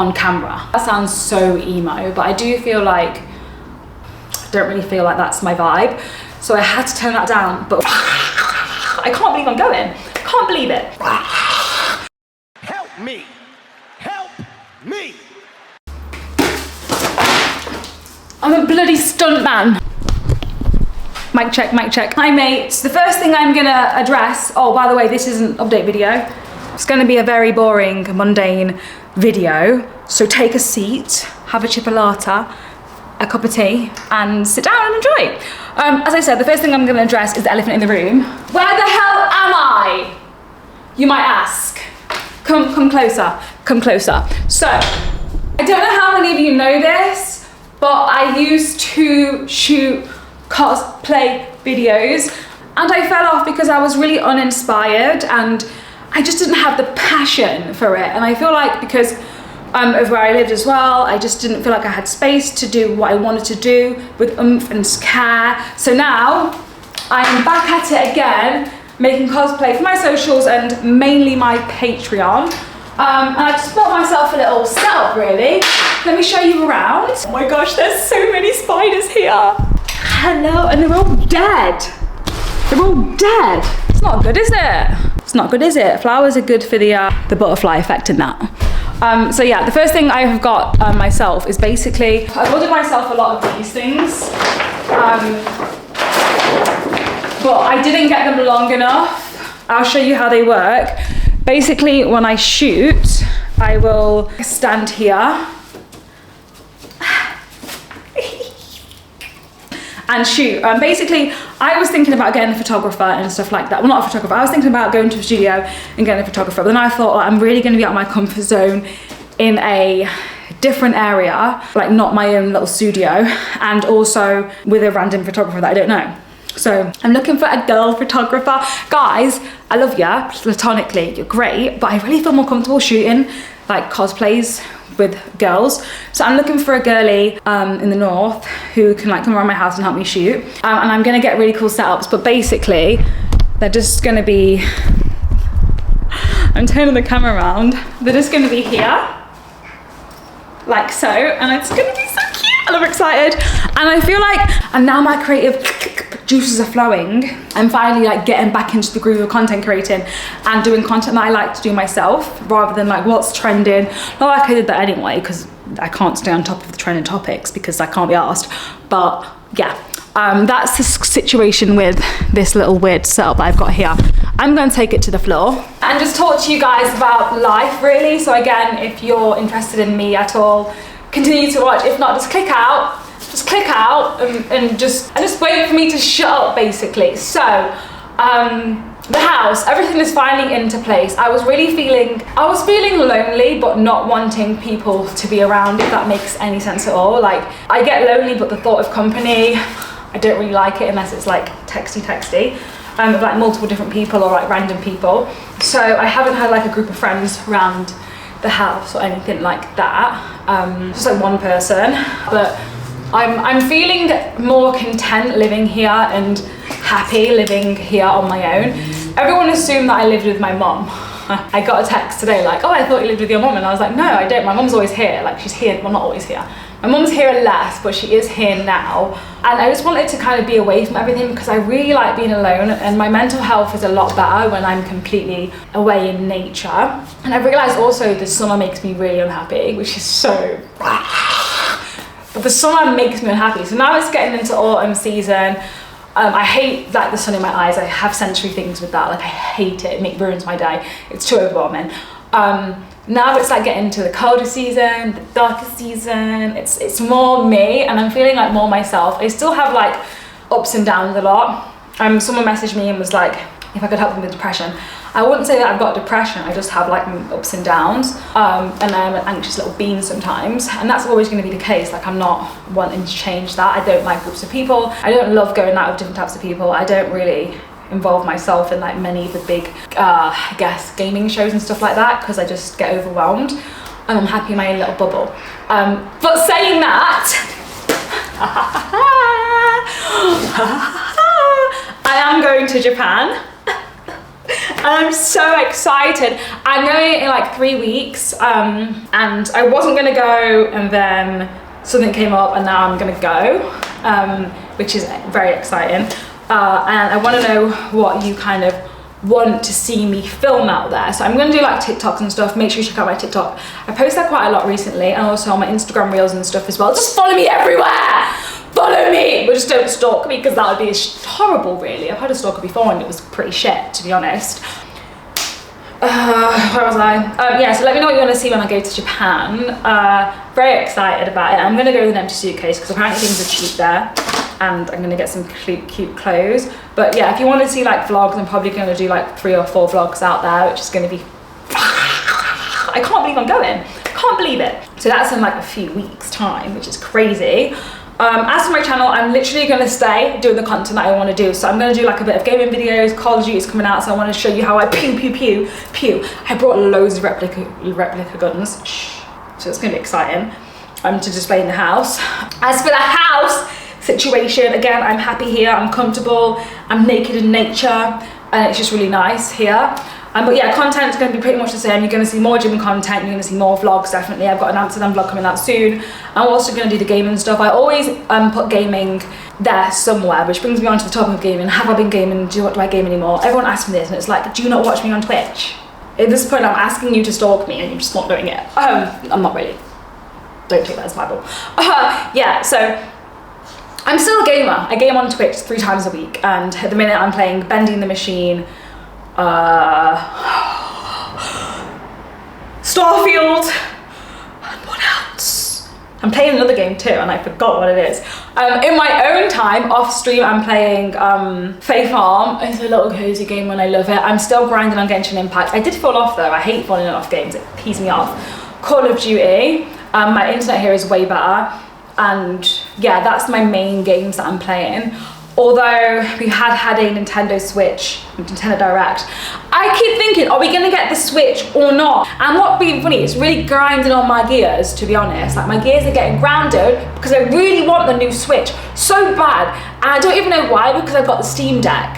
on camera. That sounds so emo, but I do feel like, I don't really feel like that's my vibe. So I had to tone that down, but I can't believe I'm going. I can't believe it. Help me, help me. I'm a bloody stunt man. Mic check, mic check. Hi mates, the first thing I'm gonna address, oh by the way, this is an update video. It's gonna be a very boring, mundane video. So take a seat, have a chipolata, a cup of tea, and sit down and enjoy. As I said, the first thing I'm gonna address is the elephant in the room. Where the hell am I? You might ask. Come closer, come closer. So, I don't know how many of you know this, but I used to shoot cosplay videos and I fell off because I was really uninspired and I just didn't have the passion for it. And I feel like because of where I lived as well, I just didn't feel like I had space to do what I wanted to do with oomph and care. So now I'm back at it again, making cosplay for my socials and mainly my Patreon. And I just bought myself a little setup really. Let me show you around. Oh my gosh, there's so many spiders here. Hello, and they're all dead. They're all dead. It's not good, is it? It's not good, is it? Flowers are good for the butterfly effect in that. So yeah, the first thing I have got myself is basically, I've ordered myself a lot of these things. But I didn't get them long enough. I'll show you how they work. Basically, when I shoot, I will stand here and shoot. Basically, I was thinking about getting a photographer and stuff like that. Well, not a photographer. I was thinking about going to a studio and getting a photographer. But then I thought, like, I'm really going to be out of my comfort zone in a different area, like not my own little studio, and also with a random photographer that I don't know. So I'm looking for a girl photographer. Guys, I love you platonically, you're great, but I really feel more comfortable shooting like cosplays with girls. So I'm looking for a girly in the north who can like come around my house and help me shoot. And I'm gonna get really cool setups, but basically they're just gonna be, I'm turning the camera around, they're just gonna be here, like so, and it's gonna be so cute. I'm excited. And I feel like, and now my creative juices are flowing. I'm finally like getting back into the groove of content creating and doing content that I like to do myself rather than like what's trending. Not like I did that anyway, because I can't stay on top of the trending topics because I can't be asked. But yeah, that's the situation with this little weird setup that I've got here. I'm going to take it to the floor and just talk to you guys about life really. So again, if you're interested in me at all, continue to watch. If not, just click out. Just click out and just wait for me to shut up basically. So the house, everything is finally into place. I was feeling lonely but not wanting people to be around, if that makes any sense at all. Like I get lonely but the thought of company, I don't really like it unless it's like texty with like multiple different people or like random people. So I haven't had like a group of friends around the house or anything like that. Just like one person, but I'm feeling more content living here and happy living here on my own. Everyone assumed that I lived with my mum. I got a text today like, oh, I thought you lived with your mum. And I was like, no, I don't. My mum's always here. Like she's here, well, not always here. My mum's here less, but she is here now. And I just wanted to kind of be away from everything because I really like being alone and my mental health is a lot better when I'm completely away in nature. And I realized also the summer makes me really unhappy, which is so, but the summer makes me unhappy. So now it's getting into autumn season. I hate like the sun in my eyes. I have sensory things with that. Like I hate it. It ruins my day. It's too overwhelming. Now it's like getting to the colder season, the darker season. It's more me and I'm feeling like more myself. I still have like ups and downs a lot. Someone messaged me and was like, if I could help them with depression. I wouldn't say that I've got depression, I just have like ups and downs. And I'm an anxious little bean sometimes. And that's always gonna be the case. Like I'm not wanting to change that. I don't like groups of people. I don't love going out with different types of people. I don't really involve myself in like many of the big, I guess, gaming shows and stuff like that because I just get overwhelmed and I'm happy in my own little bubble. But saying that, I am going to Japan And I'm so excited. I'm going in like 3 weeks, and I wasn't gonna go, and then something came up, and now I'm gonna go, which is very exciting. And I want to know what you kind of want to see me film out there. So I'm going to do like TikToks and stuff. Make sure you check out my TikTok. I post that quite a lot recently, and also on my Instagram reels and stuff as well. Just follow me everywhere. Follow me, but just don't stalk me, because that would be horrible, really. I've had a stalker before and it was pretty shit, to be honest. Where was I? Yeah, so let me know what you want to see when I go to Japan. Very excited about it. I'm going to go with an empty suitcase because apparently things are cheap there, and I'm going to get some cute clothes. But yeah, if you want to see like vlogs, I'm probably going to do like 3 or 4 vlogs out there, which is going to be... I can't believe I'm going. I can't believe it. So that's in like a few weeks time, which is crazy. As for my channel, I'm literally going to stay doing the content that I want to do. So I'm going to do like a bit of gaming videos. Call of Duty is coming out, so I want to show you how I pew. I brought loads of replica guns. Shh. So it's going to be exciting to display in the house. As for the house situation, again, I'm happy here. I'm comfortable. I'm naked in nature, and it's just really nice here. But yeah, content's going to be pretty much the same. You're going to see more gym content, you're going to see more vlogs, definitely. I've got an Amsterdam vlog coming out soon. I'm also going to do the gaming stuff. I always put gaming there somewhere, which brings me on to the topic of gaming. Have I been gaming? Do I game anymore? Everyone asks me this, and it's like, do you not watch me on Twitch? At this point, I'm asking you to stalk me, and you're just not doing it. I'm not really. Don't take that as Bible. Yeah, so I'm still a gamer. I game on Twitch 3 times a week, and at the minute I'm playing Bending the Machine, Starfield, and what else? I'm playing another game too, and I forgot what it is. In my own time, off stream, I'm playing Faith Farm. It's a little cozy game and I love it. I'm still grinding on Genshin Impact. I did fall off though. I hate falling off games. It pees me off. Call of Duty. My internet here is way better. And yeah, that's my main games that I'm playing. Although we had a Nintendo Switch, Nintendo Direct, I keep thinking, are we gonna get the Switch or not? And what being funny, it's really grinding on my gears, to be honest. Like, my gears are getting grounded because I really want the new Switch so bad. And I don't even know why, because I've got the Steam Deck.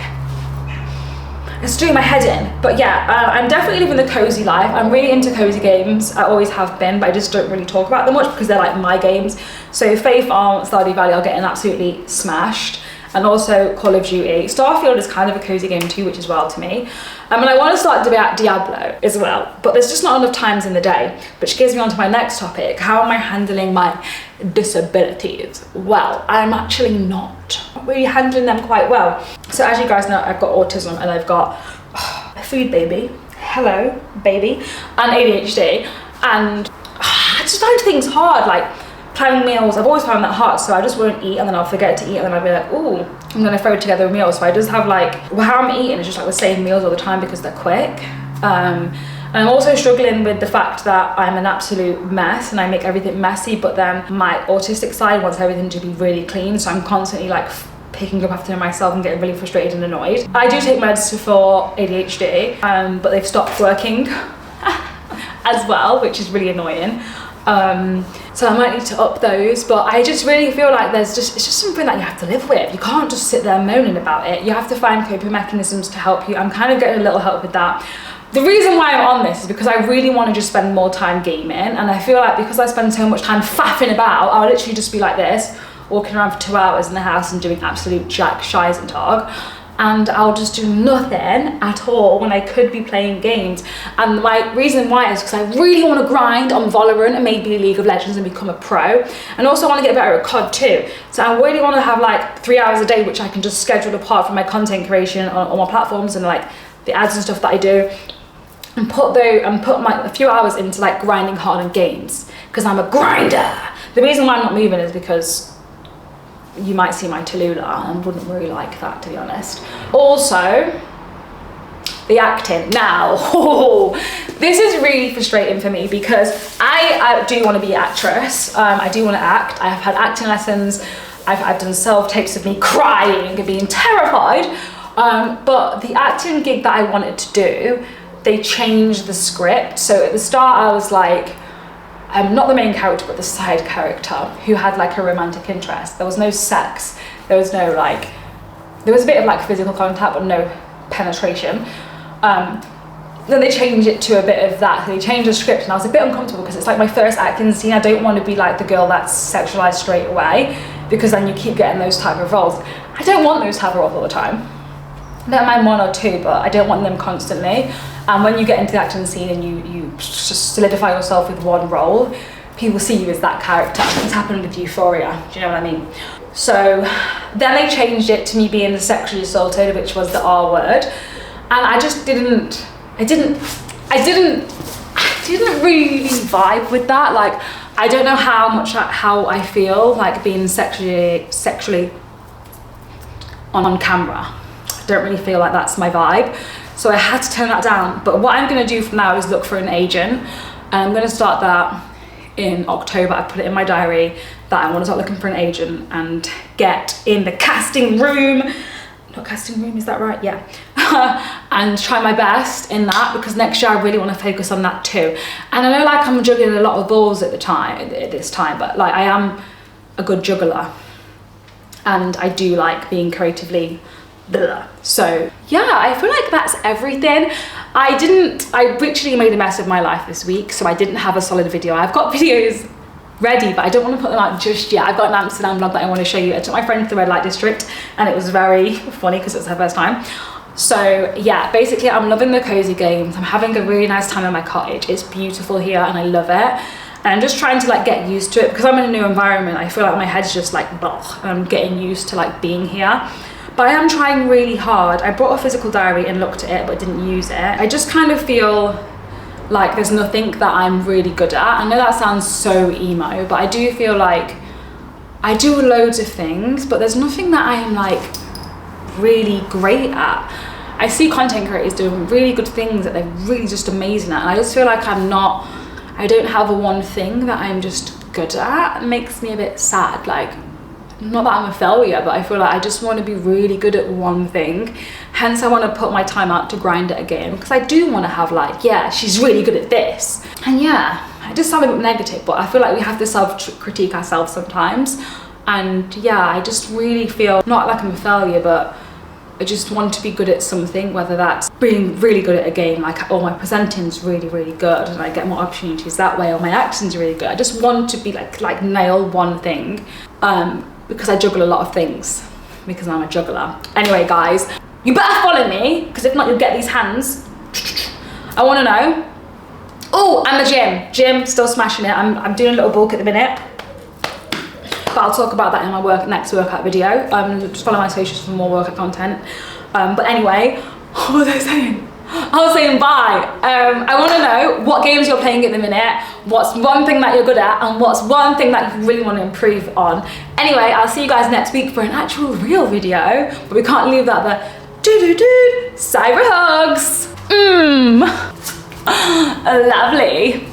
It's doing my head in. But yeah, I'm definitely living the cozy life. I'm really into cozy games. I always have been, but I just don't really talk about them much because they're like my games. So Faith Farm, Stardew Valley are getting absolutely smashed. And also Call of Duty. Starfield is kind of a cozy game too, which is wild to me. And I want to start Diablo as well, but there's just not enough times in the day, which gives me on to my next topic. How am I handling my disabilities? Well, I'm actually not really handling them quite well. So as you guys know, I've got autism, and I've got a food baby, hello baby, and ADHD. And I just find things hard, like planning meals. I've always found that hard, so I just won't eat, and then I'll forget to eat, and then I'll be like, ooh, I'm gonna throw together a meal. So I just have like, well, how I'm eating is just like the same meals all the time because they're quick. And I'm also struggling with the fact that I'm an absolute mess and I make everything messy, but then my autistic side wants everything to be really clean, so I'm constantly like picking up after myself and getting really frustrated and annoyed. I do take meds for ADHD, but they've stopped working as well, which is really annoying. So I might need to up those, but I just really feel like it's just something that you have to live with. You can't just sit there moaning about it. You have to find coping mechanisms to help you. I'm kind of getting a little help with that. The reason why I'm on this is because I really want to just spend more time gaming, and I feel like because I spend so much time faffing about, I'll literally just be like this, walking around for 2 hours in the house and doing absolute jack Scheisentag. And I'll just do nothing at all when I could be playing games. And my reason why is because I really want to grind on Valorant and maybe League of Legends and become a pro. And also I want to get better at COD too. So I really want to have like 3 hours a day, which I can just schedule apart from my content creation on my platforms and like the ads and stuff that I do. And put a few hours into like grinding hard on games, because I'm a grinder. The reason why I'm not moving is because you might see my Tallulah and wouldn't really like that, to be honest. Also, the acting. Now, this is really frustrating for me because I do want to be an actress. I do want to act. I have had acting lessons. I've done self-tapes of me crying and being terrified. But the acting gig that I wanted to do, they changed the script. So at the start I was like, not the main character, but the side character who had like a romantic interest. There was no sex. There was no like, there was a bit of like physical contact, but no penetration. Then they changed it to a bit of that. They changed the script, and I was a bit uncomfortable because it's like my first acting scene. I don't want to be like the girl that's sexualized straight away, because then you keep getting those type of roles. I don't want those type of roles all the time. I don't mind one or two, but I don't want them constantly. And when you get into the acting scene and you just solidify yourself with one role, people see you as that character. It's happened with Euphoria, do you know what I mean? So then they changed it to me being the sexually assaulted, which was the R word. And I just didn't really vibe with that. Like, I don't know how I feel like being sexually on camera. I don't really feel like that's my vibe. So I had to turn that down. But what I'm gonna do from now is look for an agent. And I'm gonna start that in October. I put it in my diary that I want to start looking for an agent and get in the casting room. Not casting room, is that right? Yeah. And try my best in that, because next year I really want to focus on that too. And I know like I'm juggling a lot of balls at this time, but like I am a good juggler and I do like being creatively blah. So yeah, I feel like that's everything. I literally made a mess of my life this week, so I didn't have a solid video. I've got videos ready, but I don't want to put them out just yet. I've got an Amsterdam vlog that I want to show you. I took my friend to the red light district and it was very funny because it was her first time. So yeah, basically I'm loving the cozy games. I'm having a really nice time in my cottage. It's beautiful here and I love it. And I'm just trying to like get used to it because I'm in a new environment. I feel like my head's just like blah, and I'm getting used to like being here. But I am trying really hard. I brought a physical diary and looked at it, but didn't use it. I just kind of feel like there's nothing that I'm really good at. I know that sounds so emo, but I do feel like I do loads of things, but there's nothing that I'm like really great at. I see content creators doing really good things that they're really just amazing at, and I just feel like I don't have a one thing that I'm just good at. It makes me a bit sad. Like, not that I'm a failure, but I feel like I just want to be really good at one thing. Hence I want to put my time out to grind it again, because I do want to have like, yeah, she's really good at this. And yeah, I just sound a bit negative, but I feel like we have to self-critique ourselves sometimes. And yeah, I just really feel not like I'm a failure, but I just want to be good at something, whether that's being really good at a game, like, oh, my presenting's really, really good and I get more opportunities that way, or my acting's really good. I just want to be like nail one thing, because I juggle a lot of things, because I'm a juggler. Anyway, guys, you better follow me, because if not, you'll get these hands. I want to know. Oh, and the gym, still smashing it. I'm doing a little bulk at the minute, but I'll talk about that in my next workout video. Just follow my socials for more workout content. But anyway, what was I saying? I was saying bye. I want to know what games you're playing at the minute, what's one thing that you're good at, and what's one thing that you really want to improve on. Anyway, I'll see you guys next week for an actual real video, but we can't leave that there. Cyber hugs. Lovely.